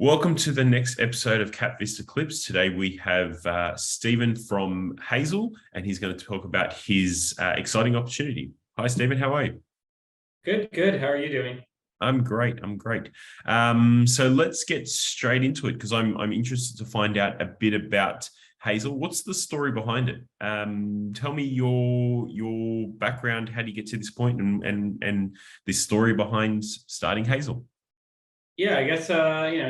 Welcome to the next episode of KapVista Klips. Today we have Stephen from Hazel, and he's going to talk about his exciting opportunity. Hi, Stephen. How are you? Good. How are you doing? I'm great. So let's get straight into it because I'm interested to find out a bit about Hazel. What's the story behind it? Tell me your background. How do you get to this point, and the story behind starting Hazel? Yeah, I guess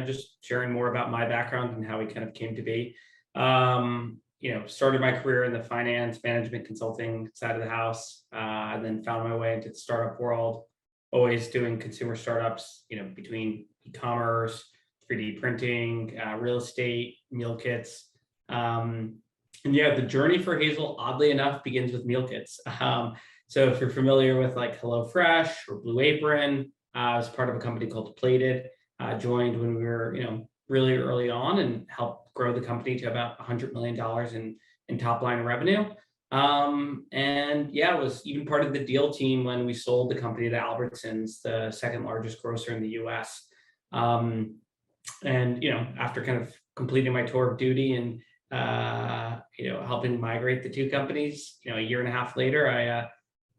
just sharing more about my background and how we kind of came to be. Started my career in the finance management consulting side of the house, and then found my way into the startup world, always doing consumer startups, between e-commerce, 3D printing, real estate, meal kits. The journey for Hazel, oddly enough, begins with meal kits. So if you're familiar with like HelloFresh or Blue Apron, I was part of a company called Plated. Joined when we were, really early on and helped grow the company to about $100 million in top line revenue. Was even part of the deal team when we sold the company to Albertsons, the second largest grocer in the US. After kind of completing my tour of duty and, helping migrate the two companies, a year and a half later, I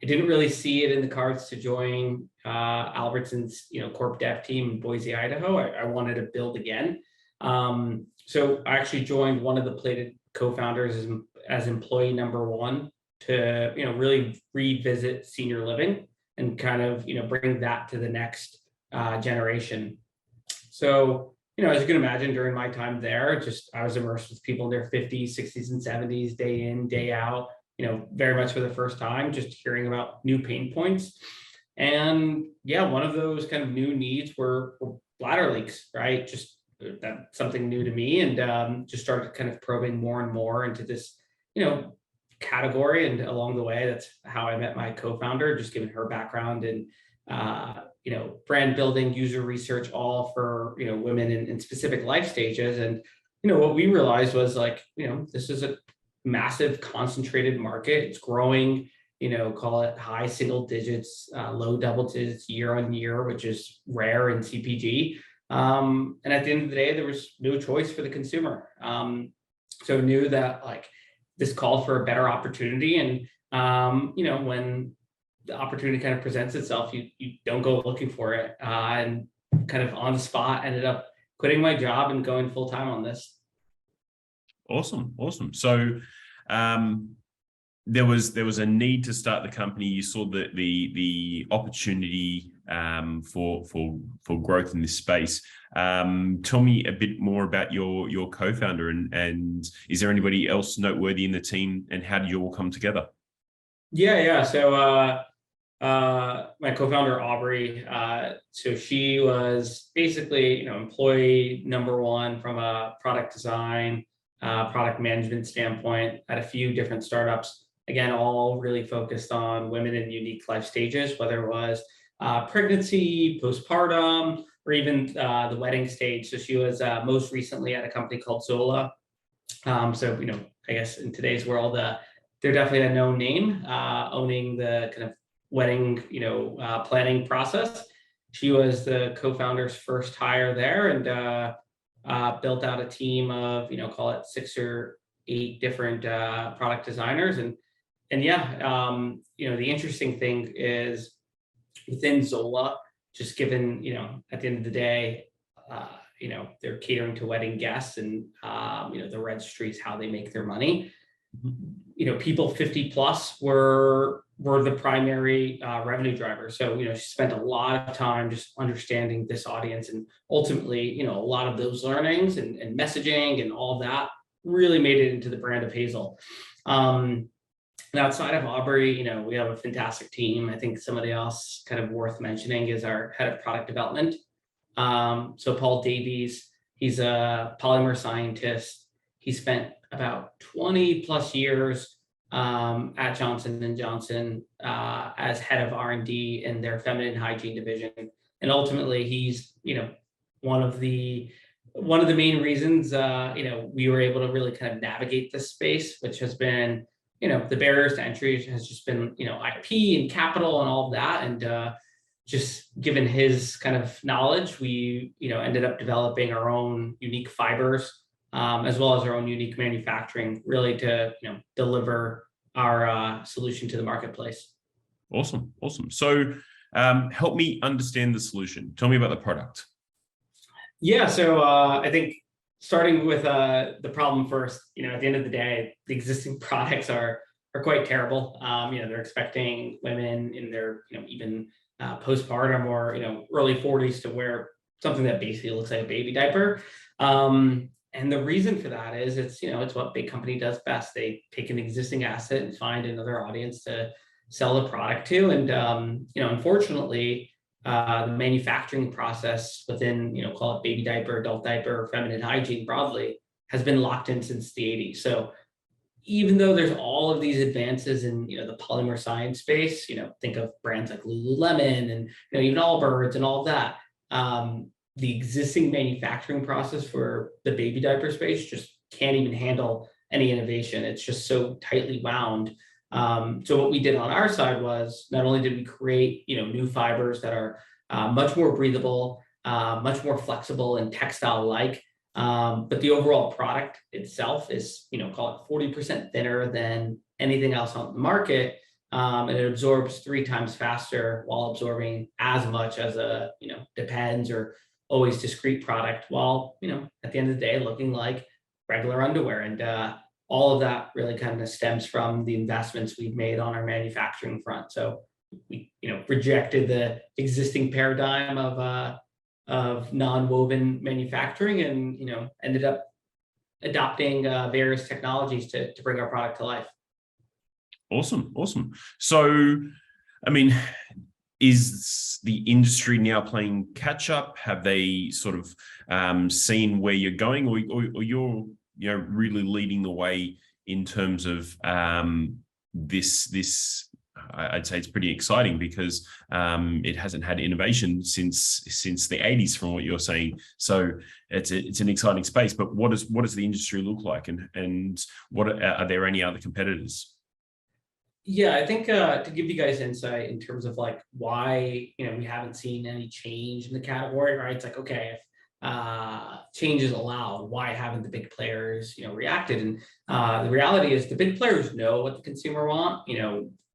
didn't really see it in the cards to join Albertsons, corp dev team in Boise, Idaho. I wanted to build again. So I actually joined one of the Plated co-founders as employee number one to, really revisit senior living and kind of, bring that to the next generation. So, as you can imagine, during my time there, I was immersed with people in their 50s, 60s, and 70s, day in, day out, very much for the first time, just hearing about new pain points. And one of those kind of new needs were bladder leaks, right? Just that's something new to me, and just started kind of probing more and more into this, category. And along the way, that's how I met my co-founder, just given her background and, brand building, user research, all for, women in specific life stages. And, what we realized was like, this is a massive concentrated market. It's growing, call it high single digits, low double digits year on year, which is rare in CPG. And at the end of the day, there was no choice for the consumer. So knew that like this called for a better opportunity. And, when the opportunity kind of presents itself, you don't go looking for it. And kind of on the spot, ended up quitting my job and going full time on this. Awesome. So there was a need to start the company. You saw the opportunity for growth in this space. Tell me a bit more about your co-founder and is there anybody else noteworthy in the team, and how did you all come together? Yeah. So my co-founder Aubrey, so she was basically employee number one from a product design, product management standpoint at a few different startups. Again, all really focused on women in unique life stages, whether it was pregnancy, postpartum, or even the wedding stage. So she was most recently at a company called Zola. I guess in today's world, they're definitely a known name, owning the kind of wedding, planning process. She was the co-founder's first hire there, and built out a team of, call it 6 or 8 different product designers. The interesting thing is within Zola, just given, at the end of the day, they're catering to wedding guests and, the registries, how they make their money. People 50 plus were the primary revenue driver. So, she spent a lot of time just understanding this audience, and ultimately, a lot of those learnings and messaging and all of that really made it into the brand of Hazel. And outside of Aubrey, we have a fantastic team. I think somebody else kind of worth mentioning is our head of product development. So Paul Davies, he's a polymer scientist. He spent about 20 plus years at Johnson & Johnson as head of R&D in their feminine hygiene division. And ultimately, he's, one of the main reasons, we were able to really kind of navigate this space, which has been, the barriers to entry has just been, IP and capital and all of that. And just given his kind of knowledge, we, ended up developing our own unique fibers, as well as our own unique manufacturing, really to, deliver our solution to the marketplace. Awesome. So help me understand the solution. Tell me about the product. Yeah, so I think starting with the problem first, at the end of the day, the existing products are quite terrible. They're expecting women in their, even postpartum or, early 40s to wear something that basically looks like a baby diaper. And the reason for that is it's what big company does best. They take an existing asset and find another audience to sell the product to. And, unfortunately, the manufacturing process within, call it baby diaper, adult diaper, or feminine hygiene broadly, has been locked in since the 80s. So even though there's all of these advances in, the polymer science space, think of brands like Lululemon and, even Allbirds and all of that, the existing manufacturing process for the baby diaper space just can't even handle any innovation. It's just so tightly wound. So what we did on our side was not only did we create, new fibers that are much more breathable, much more flexible and textile-like, but the overall product itself is, call it 40% thinner than anything else on the market. And it absorbs 3 times faster while absorbing as much as a, Depends or Always Discreet product, while, at the end of the day, looking like regular underwear. And all of that really kind of stems from the investments we've made on our manufacturing front. So we, rejected the existing paradigm of non-woven manufacturing and, ended up adopting various technologies to bring our product to life. Awesome. So, I mean, is the industry now playing catch up? Have they sort of seen where you're going, or you're really leading the way in terms of this? I'd say it's pretty exciting because it hasn't had innovation since the 80s, from what you're saying. So it's an exciting space. But what does the industry look like, and what are there any other competitors? Yeah, I think to give you guys insight in terms of like why we haven't seen any change in the category, right? It's like, okay, if change is allowed, why haven't the big players reacted? And the reality is the big players know what the consumer want.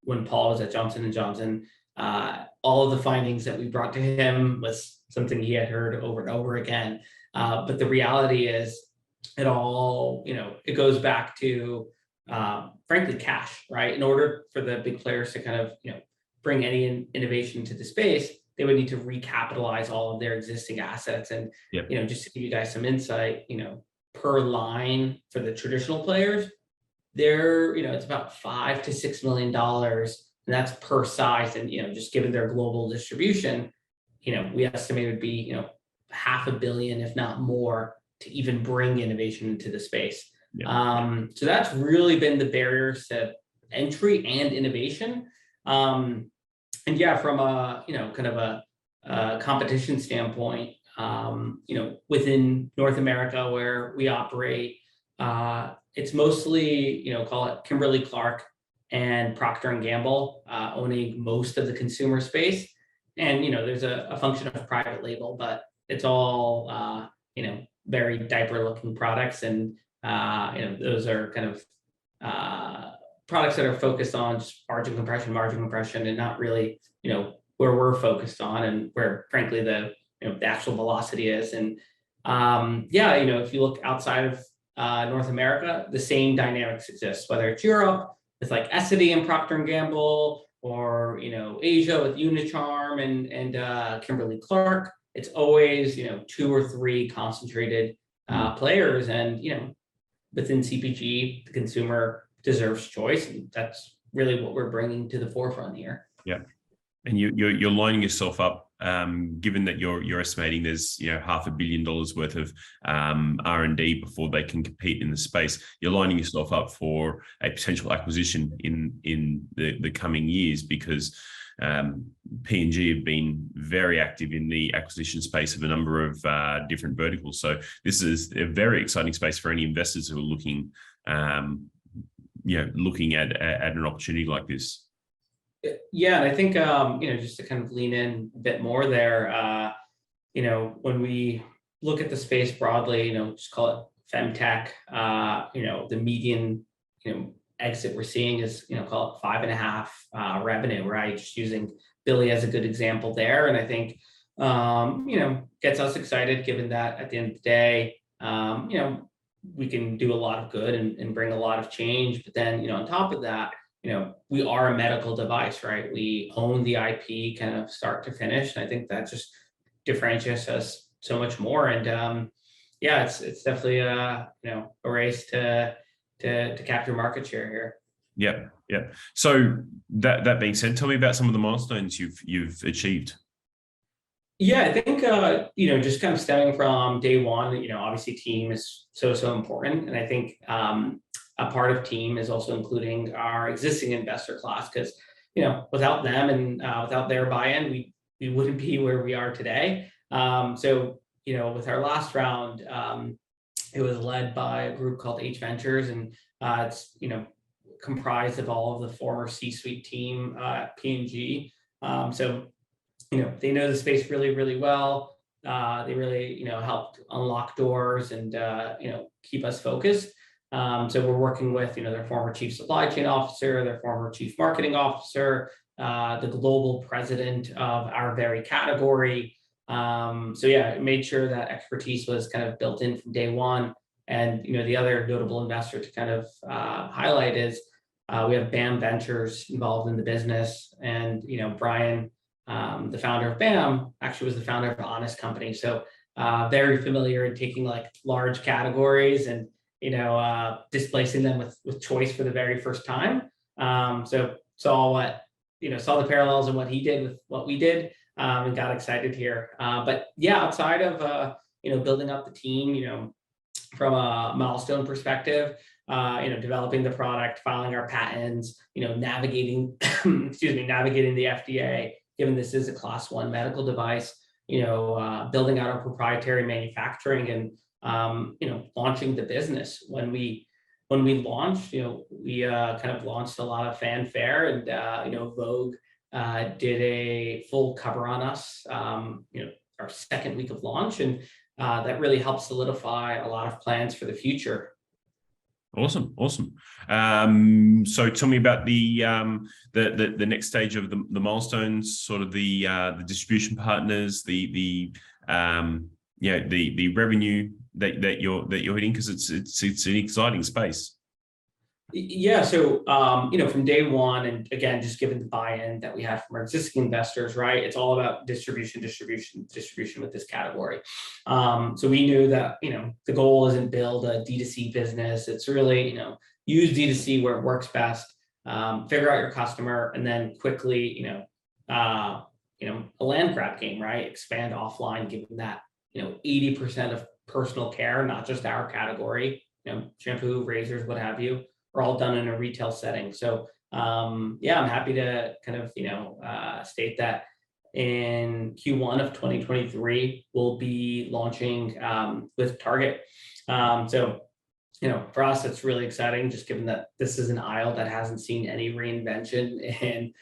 When Paul was at Johnson & Johnson, all of the findings that we brought to him was something he had heard over and over again. But the reality is it all, it goes back to frankly, cash, right? In order for the big players to kind of, bring any innovation to the space, they would need to recapitalize all of their existing assets. And, Yep. Just to give you guys some insight, per line for the traditional players, they're, it's about $5 to $6 million, and that's per size. And, just given their global distribution, we estimate it would be, $500 million, if not more, to even bring innovation into the space. Yeah. So that's really been the barriers to entry and innovation. And yeah, from a, kind of a competition standpoint, within North America where we operate, it's mostly, call it Kimberly-Clark and Procter & Gamble owning most of the consumer space. And, there's a function of private label, but it's all, very diaper looking products. And those are kind of products that are focused on just margin compression, and not really, where we're focused on and where, frankly, the actual velocity is. And if you look outside of North America, the same dynamics exist, whether it's Europe with like Essity and Procter & Gamble, or Asia with Unicharm and Kimberly-Clark. It's always 2 or 3 concentrated players, and within CPG, the consumer deserves choice, and that's really what we're bringing to the forefront here. Yeah, and you're lining yourself up, given that you're estimating there's $500 million worth of R&D before they can compete in the space. You're lining yourself up for a potential acquisition in the coming years, because P&G have been very active in the acquisition space of a number of different verticals. So this is a very exciting space for any investors who are looking at an opportunity like this. Yeah, and I think just to kind of lean in a bit more there, when we look at the space broadly, just call it femtech, the median, exit we're seeing is, call it 5.5 revenue, right? Just using Billy as a good example there. And I think, gets us excited given that at the end of the day, we can do a lot of good and bring a lot of change. But then, on top of that, we are a medical device, right? We own the IP kind of start to finish. And I think that just differentiates us so much more. And it's definitely a race to capture market share here. Yeah. So that being said, tell me about some of the milestones you've achieved. Yeah, I think just kind of stemming from day one, obviously team is so important, and I think a part of team is also including our existing investor class, because without them and without their buy-in, we wouldn't be where we are today. So with our last round, it was led by a group called H Ventures, and it's comprised of all of the former C-suite team at P&G. So they know the space really, really well. They really, helped unlock doors and, keep us focused. So we're working with, their former chief supply chain officer, their former chief marketing officer, the global president of our very category. Made sure that expertise was kind of built in from day one. And, the other notable investor to kind of highlight is we have BAM Ventures involved in the business. And, Brian, the founder of BAM, actually was the founder of Honest Company. So very familiar in taking like large categories and, displacing them with choice for the very first time. So saw the parallels in what he did with what we did, and got excited here. But yeah, outside of, building up the team, from a milestone perspective, developing the product, filing our patents, navigating, navigating the FDA, given this is a class 1 medical device, building out our proprietary manufacturing and, launching the business. When we launched, we kind of launched a lot of fanfare, and, Vogue did a full cover on us, our second week of launch. And that really helped solidify a lot of plans for the future. Awesome. So tell me about the next stage of the milestones, sort of the distribution partners, the revenue that you're hitting, because it's an exciting space. Yeah. So, from day one, and again, just given the buy-in that we had from our existing investors, right? It's all about distribution with this category. So we knew that, the goal isn't build a D2C business. It's really, use D2C where it works best, figure out your customer, and then quickly, a land grab game, right? Expand offline, given that, 80% of personal care, not just our category, shampoo, razors, what have you, are all done in a retail setting. So I'm happy to kind of state that in Q1 of 2023 we'll be launching with Target. So for us it's really exciting, just given that this is an aisle that hasn't seen any reinvention in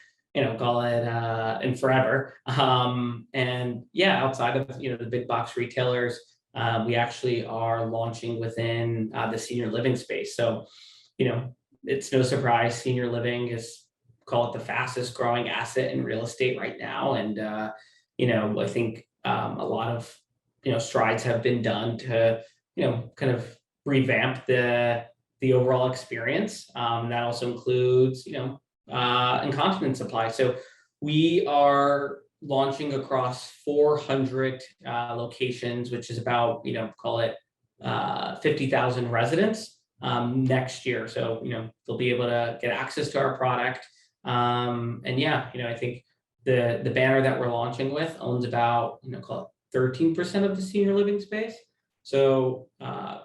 call it in forever. And outside of the big box retailers, we actually are launching within the senior living space. So it's no surprise senior living is, call it, the fastest growing asset in real estate right now. And, I think a lot of, strides have been done to, kind of revamp the overall experience. That also includes, incontinence supply. So we are launching across 400 locations, which is about, call it 50,000 residents. Next year. So, they'll be able to get access to our product. I think the banner that we're launching with owns about, call it 13% of the senior living space. So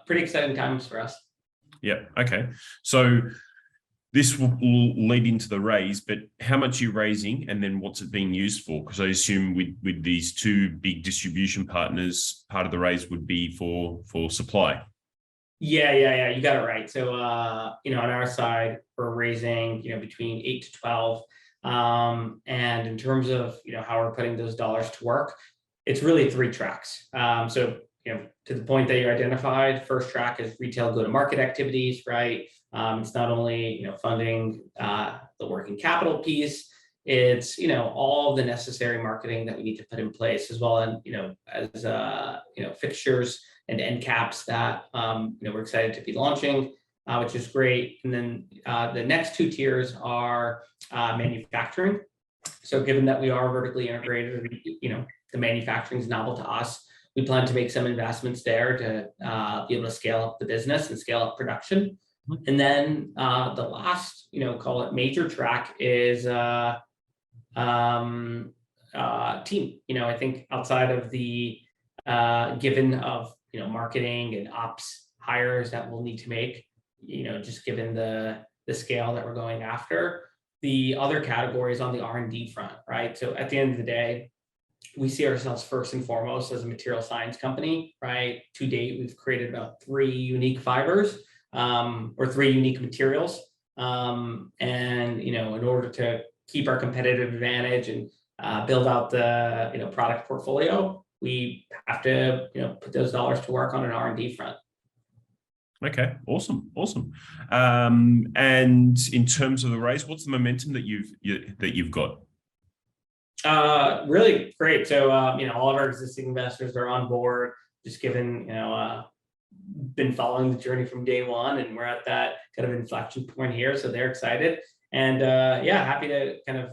pretty exciting times for us. Yeah. Okay. So this will lead into the raise, but how much are you raising, and then what's it being used for? Because I assume with these two big distribution partners, part of the raise would be for supply. Yeah. You got it right. So, on our side, we're raising, between 8 to 12. And in terms of, how we're putting those dollars to work, it's really 3 tracks. So, to the point that you identified, first track is retail go-to-market activities, right? It's not only, funding the working capital piece, it's, all the necessary marketing that we need to put in place, as well as, fixtures and end caps that, we're excited to be launching, which is great. And then the next 2 tiers are manufacturing. So given that we are vertically integrated, the manufacturing is novel to us, we plan to make some investments there to be able to scale up the business and scale up production. And then the last, call it major track is team. I think outside of the given of marketing and ops hires that we'll need to make, just given the scale that we're going after, the other categories on the R&D front, right? So at the end of the day, we see ourselves first and foremost as a material science company, right? To date, we've created about 3 unique fibers or 3 unique materials. And, in order to keep our competitive advantage and build out the, product portfolio, we have to, put those dollars to work on an R&D front. Okay, awesome. And in terms of the raise, what's the momentum that you've got? Really great. So, all of our existing investors are on board, just given, been following the journey from day one, and we're at that kind of inflection point here. So they're excited. And happy to kind of,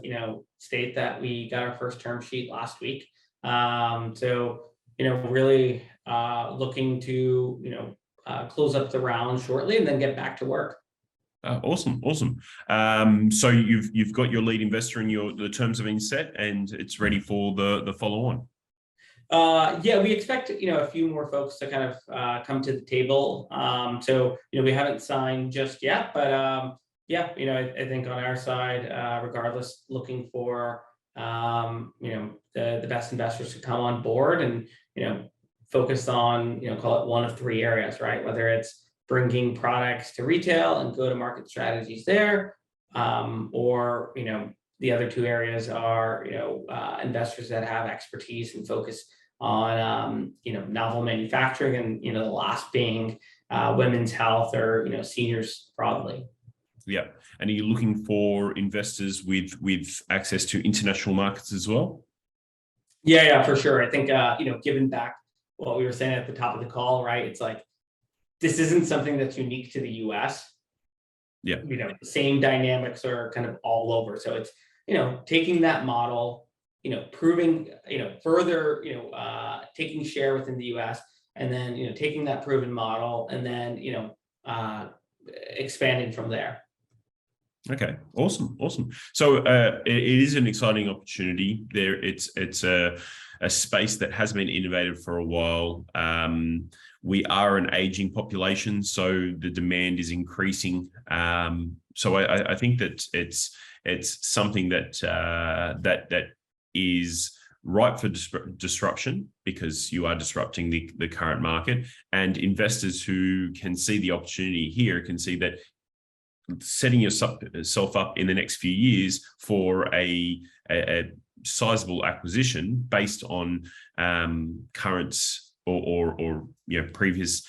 state that we got our first term sheet last week. So, really looking to, close up the round shortly and then get back to work. Awesome. So you've got your lead investor and the terms have been set and it's ready for the follow on. We expect, a few more folks to kind of come to the table. So, we haven't signed just yet, but I think on our side, regardless, looking for, the best investors to come on board and, focus on, call it one of 3 areas, right? Whether it's bringing products to retail and go-to-market strategies there, or, the other 2 areas are, investors that have expertise and focus on, novel manufacturing, and, the last being women's health or, seniors broadly. Yeah. And are you looking for investors with access to international markets as well? Yeah, for sure. I think, given back what we were saying at the top of the call, right? It's like, this isn't something that's unique to the US. Yeah. The same dynamics are kind of all over. So it's, taking that model, proving, further, taking share within the US, and then, taking that proven model and then, expanding from there. Okay, awesome. So it is an exciting opportunity there. It's a space that has been innovated for a while. We are an aging population, so the demand is increasing. So I think that it's something that is ripe for disruption, because you are disrupting the current market, and investors who can see the opportunity here can see that setting yourself up in the next few years for a sizable acquisition based on current or previous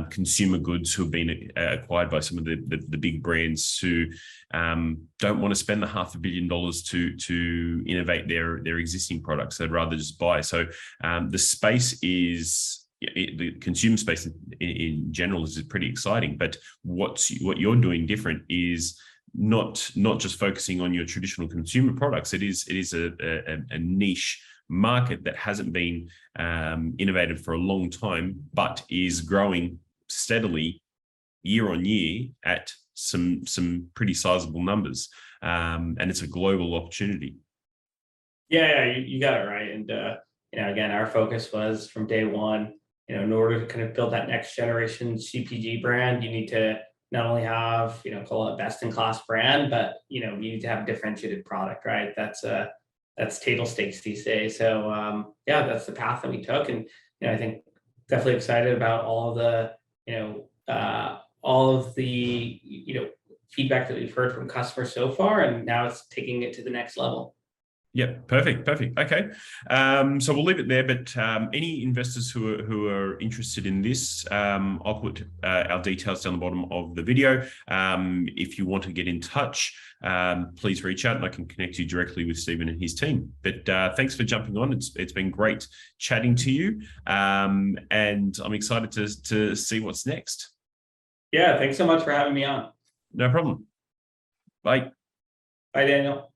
consumer goods who have been acquired by some of the big brands who don't want to spend the $500 million to innovate their existing products. They'd rather just buy. So the space is, the consumer space in general is pretty exciting, but what you're doing different is not just focusing on your traditional consumer products. It is a niche market that hasn't been innovated for a long time, but is growing steadily year on year at some pretty sizable numbers, and it's a global opportunity. Yeah, you got it right. And again, our focus was from day one, in order to kind of build that next generation CPG brand, you need to not only have, call it a best-in-class brand, but, you need to have a differentiated product, right? That's table stakes these days. So, that's the path that we took. And, I think definitely excited about all of the feedback that we've heard from customers so far, and now it's taking it to the next level. Yeah, perfect. Okay. So we'll leave it there, but any investors who are interested in this, I'll put our details down the bottom of the video. If you want to get in touch, please reach out and I can connect you directly with Stephen and his team. But thanks for jumping on. It's been great chatting to you, and I'm excited to see what's next. Yeah, thanks so much for having me on. No problem. Bye. Bye, Daniel.